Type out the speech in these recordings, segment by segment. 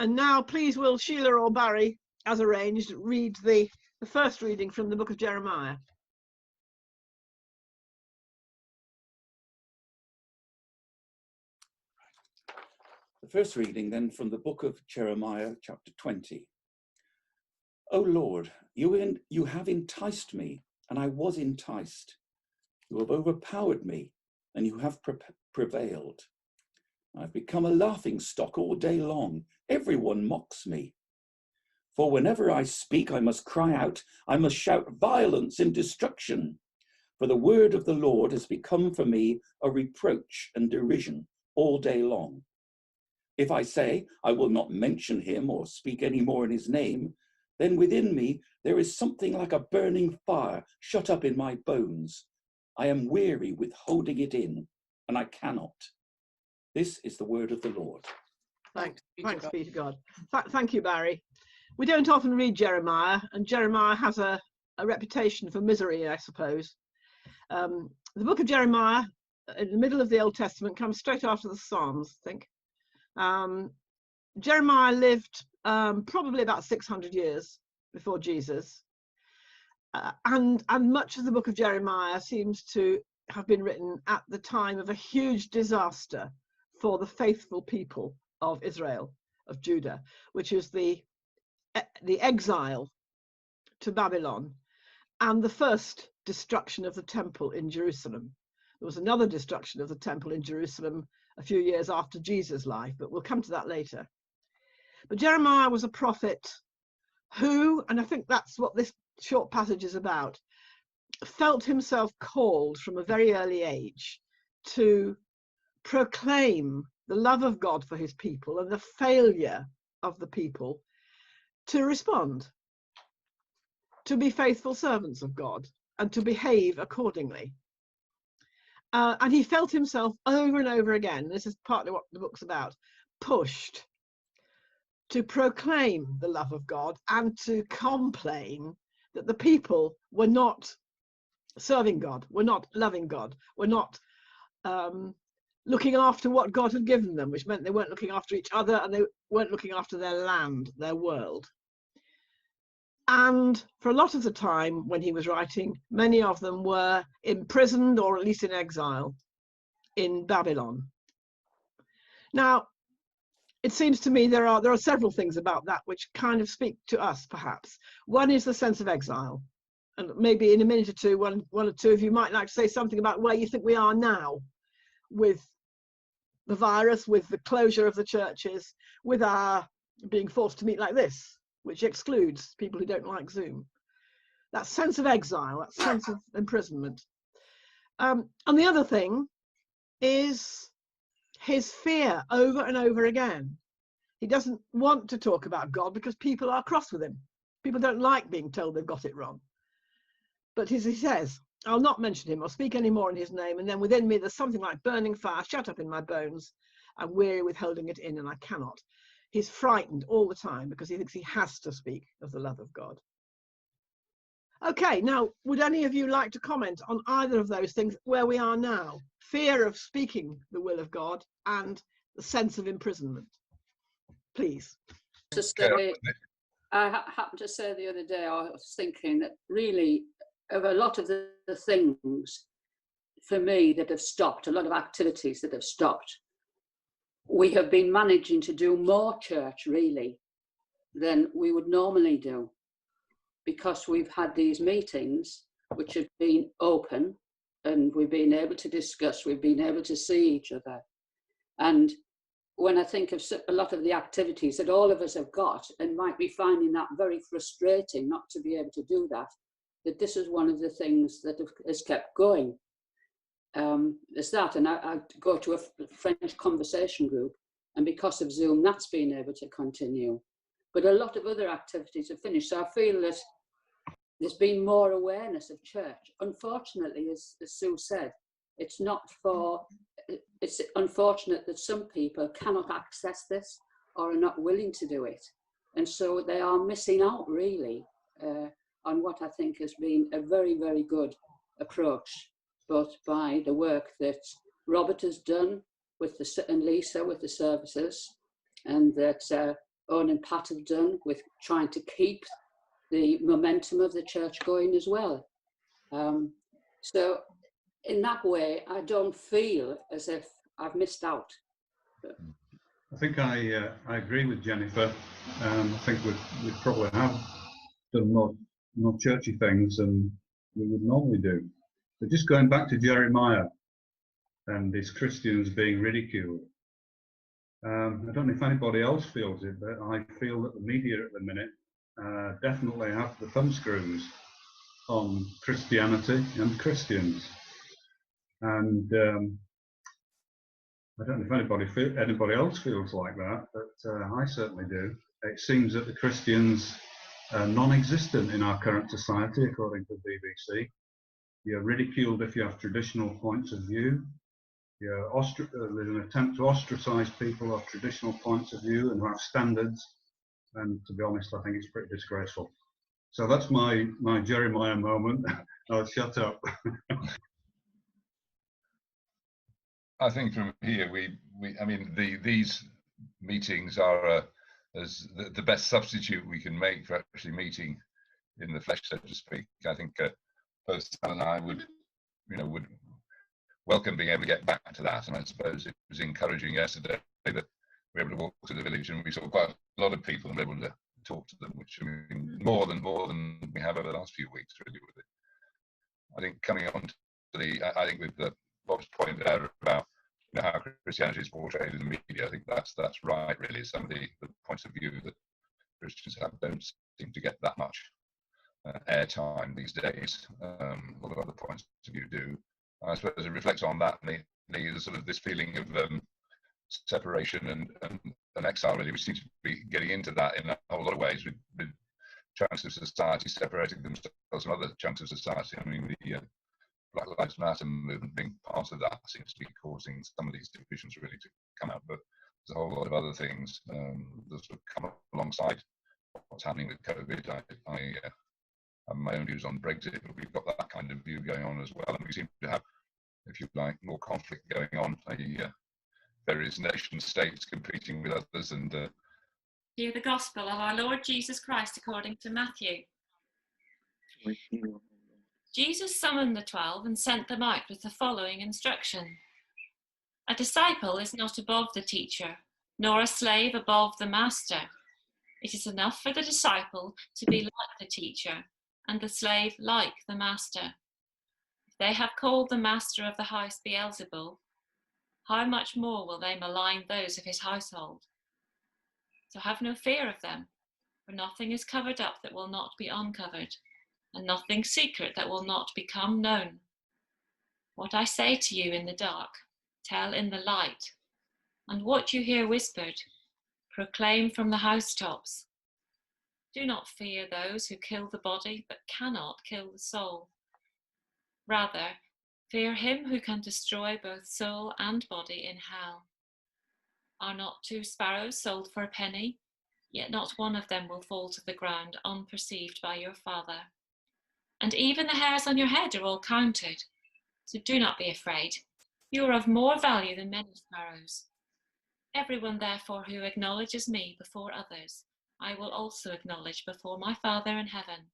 And now, please, will Sheila or Barry, as arranged, read the first reading from the book of Jeremiah. The first reading then from the book of Jeremiah, chapter 20. O Lord, you have enticed me, and I was enticed. You have overpowered me, and you have prevailed. I've become a laughing stock all day long. Everyone mocks me. For whenever I speak, I must cry out, I must shout violence and destruction. For the word of the Lord has become for me a reproach and derision all day long. If I say, I will not mention him or speak any more in his name, then within me there is something like a burning fire shut up in my bones. I am weary with holding it in, and I cannot. This is the word of the Lord. Thanks be to God. Thank you, Barry. We don't often read Jeremiah, and Jeremiah has a reputation for misery, I suppose. The book of Jeremiah, in the middle of the Old Testament, comes straight after the Psalms, I think. Jeremiah lived probably about 600 years before Jesus. And much of the book of Jeremiah seems to have been written at the time of a huge disaster for the faithful people of Israel, of Judah, which is the exile to Babylon and the first destruction of the temple in Jerusalem. There was another destruction of the temple in Jerusalem a few years after Jesus' life, but we'll come to that later. But Jeremiah was a prophet who, and I think that's what this short passage is about, felt himself called from a very early age to proclaim the love of God for his people and the failure of the people to respond, to be faithful servants of God and to behave accordingly. And he felt himself over and over again, this is partly what the book's about, pushed to proclaim the love of God and to complain that the people were not serving God, were not loving God, were not looking after what God had given them, which meant they weren't looking after each other and they weren't looking after their land, their world. And for a lot of the time when he was writing, many of them were imprisoned or at least in exile in Babylon. Now, it seems to me there are several things about that which kind of speak to us, perhaps. One is the sense of exile. And maybe in a minute or two, one or two of you might like to say something about where you think we are now with the virus, with the closure of the churches, with our being forced to meet like this, which excludes people who don't like Zoom. That sense of exile, that sense of imprisonment. And the other thing is his fear over and over again. He doesn't want to talk about God because people are cross with him. People don't like being told they've got it wrong. But as he says, I'll not mention him or speak any more in his name. And then within me, there's something like burning fire shut up in my bones. I'm weary with holding it in and I cannot. He's frightened all the time because he thinks he has to speak of the love of God. Okay, now, would any of you like to comment on either of those things where we are now? Fear of speaking the will of God and the sense of imprisonment. Please. To say, I happened to say the other day, I was thinking that really of a lot of the things for me that have stopped, a lot of activities that have stopped, we have been managing to do more church really than we would normally do, because we've had these meetings which have been open and we've been able to discuss, we've been able to see each other. And when I think of a lot of the activities that all of us have got and might be finding that very frustrating not to be able to do that, that this is one of the things that has kept going. There's that, and I go to a French conversation group, and because of Zoom, that's been able to continue. But a lot of other activities have finished, so I feel that there's been more awareness of church. Unfortunately, as Sue said, it's unfortunate that some people cannot access this or are not willing to do it. And so they are missing out really on what I think has been a very, very good approach, both by the work that Robert has done with and Lisa with the services, and that Owen and Pat have done with trying to keep the momentum of the church going as well. So in that way, I don't feel as if I've missed out. I think I agree with Jennifer. I think we probably have done more churchy things than we would normally do. But just going back to Jeremiah and these Christians being ridiculed, I don't know if anybody else feels it, but I feel that the media at the minute definitely have the thumbscrews on Christianity and Christians. And I don't know if anybody else feels like that, but I certainly do. It seems that the Christians are non-existent in our current society, according to the BBC. You're ridiculed if you have traditional points of view. There's an attempt to ostracize people of traditional points of view and who have standards. And to be honest, I think it's pretty disgraceful. So that's my Jeremiah moment. I'll shut up. I think from here, I mean, these meetings are as the best substitute we can make for actually meeting in the flesh, so to speak. I think both Sal and I would welcome being able to get back to that. And I suppose it was encouraging yesterday that we were able to walk to the village and we saw quite a lot of people and we were able to talk to them, which I mean, more than we have over the last few weeks, really, with it. I think coming on to I think with Bob's point there about how Christianity is portrayed in the media, I think that's right, really. Some of the points of view that Christians have don't seem to get that much airtime these days. A lot of other points of view do. I suppose it reflects on that, the sort of this feeling of separation and exile, really. We seem to be getting into that in a whole lot of ways, with chunks of society separating themselves from other chunks of society. I mean, the Black Lives Matter movement being part of that seems to be causing some of these divisions really to come out, but there's a whole lot of other things that sort of come alongside what's happening with COVID. I have my own views on Brexit, but we've got that kind of view going on as well, and we seem to have, if you like, more conflict going on. Various nation states competing with others, and hear the gospel of our Lord Jesus Christ according to Matthew. Jesus summoned the 12 and sent them out with the following instruction. A disciple is not above the teacher, nor a slave above the master. It is enough for the disciple to be like the teacher, and the slave like the master. If they have called the master of the house Beelzebul, how much more will they malign those of his household? So have no fear of them, for nothing is covered up that will not be uncovered, and nothing secret that will not become known. What I say to you in the dark, tell in the light, and what you hear whispered, proclaim from the housetops. Do not fear those who kill the body, but cannot kill the soul. Rather, fear him who can destroy both soul and body in hell. Are not 2 sparrows sold for a penny? Yet not one of them will fall to the ground unperceived by your Father. And even the hairs on your head are all counted. So do not be afraid. You are of more value than many sparrows. Everyone, therefore, who acknowledges me before others, I will also acknowledge before my Father in heaven.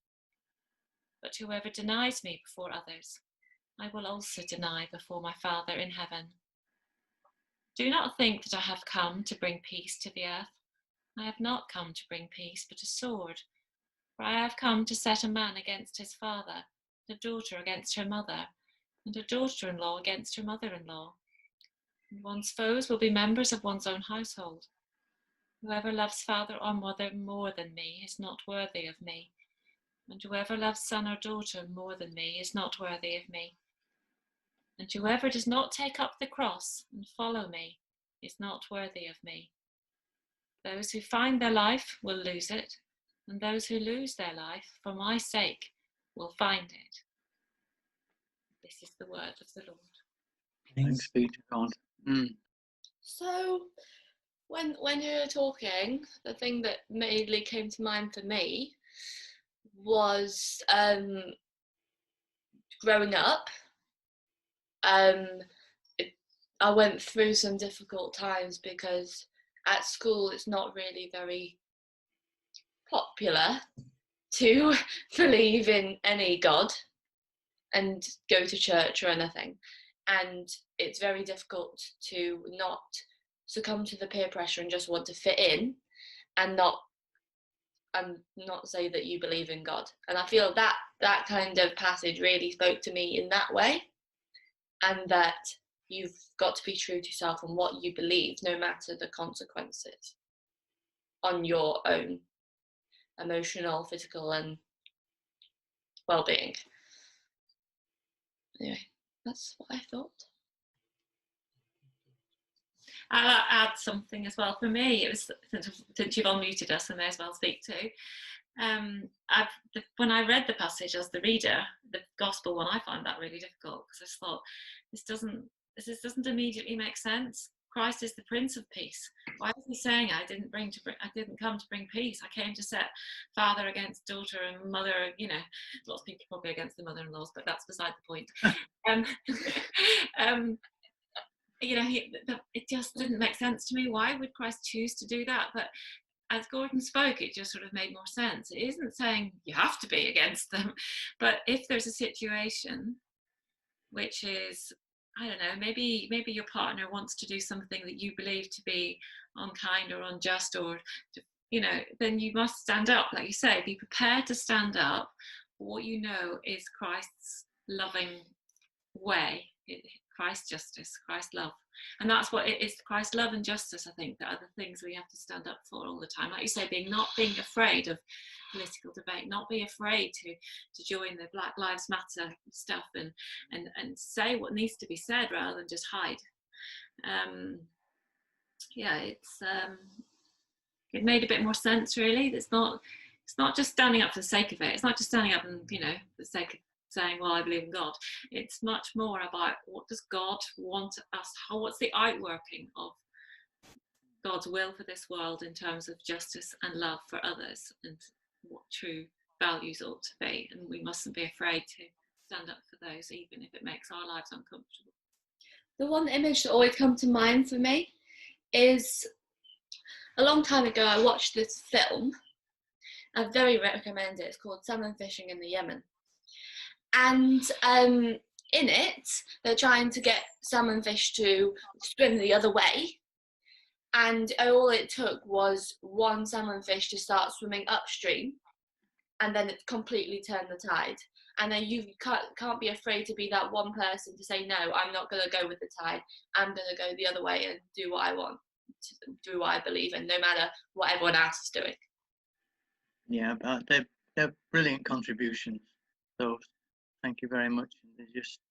But whoever denies me before others, I will also deny before my Father in heaven. Do not think that I have come to bring peace to the earth. I have not come to bring peace, but a sword. For I have come to set a man against his father, and a daughter against her mother, and a daughter-in-law against her mother-in-law. And one's foes will be members of one's own household. Whoever loves father or mother more than me is not worthy of me, and whoever loves son or daughter more than me is not worthy of me. And whoever does not take up the cross and follow me is not worthy of me. Those who find their life will lose it, and those who lose their life for my sake will find it. This is the word of the Lord. Thanks be to God. So, when you were talking, the thing that immediately came to mind for me was growing up. I went through some difficult times because at school it's not really very popular to believe in any god and go to church or anything, and it's very difficult to not succumb to the peer pressure and just want to fit in and not say that you believe in God. And I feel that that kind of passage really spoke to me in that way, and that you've got to be true to yourself and what you believe, no matter the consequences on your own emotional, physical, and well-being. Anyway, that's what I thought. I'll add something as well. For me, it was, since you've unmuted us, I may as well speak too. When I read the passage as the reader, the gospel one, I found that really difficult, because I just thought, this doesn't immediately make sense. Christ is the Prince of Peace. Why is he saying I didn't come to bring peace? I came to set father against daughter and mother. You know, lots of people probably against the mother-in-laws, but that's beside the point. You know, it just didn't make sense to me. Why would Christ choose to do that? But as Gordon spoke, it just sort of made more sense. It isn't saying you have to be against them, but if there's a situation which is, I don't know, maybe your partner wants to do something that you believe to be unkind or unjust, or, you know, then you must stand up, like you say, be prepared to stand up for what you know is Christ's loving way, Christ's justice, Christ's love. And that's what it is, Christ's love and justice, I think, that are the things we have to stand up for all the time. Like you say, not being afraid of political debate, not be afraid to join the Black Lives Matter stuff and say what needs to be said rather than just hide. Yeah, it made a bit more sense, really. It's not just standing up for the sake of it. It's not just standing up and, you know, for the sake of saying, well, I believe in God. It's much more about, what does God want us, what's the outworking of God's will for this world in terms of justice and love for others, and what true values ought to be. And we mustn't be afraid to stand up for those, even if it makes our lives uncomfortable. The one image that always comes to mind for me is, a long time ago I watched this film. I very recommend it. It's called Salmon Fishing in the Yemen. And in it, they're trying to get salmon fish to swim the other way. And all it took was one salmon fish to start swimming upstream, and then it completely turned the tide. And then you can't be afraid to be that one person to say, no, I'm not going to go with the tide. I'm going to go the other way and do what I want, do what I believe in, no matter what everyone else is doing. Yeah, but they're brilliant contributions. So thank you very much. They just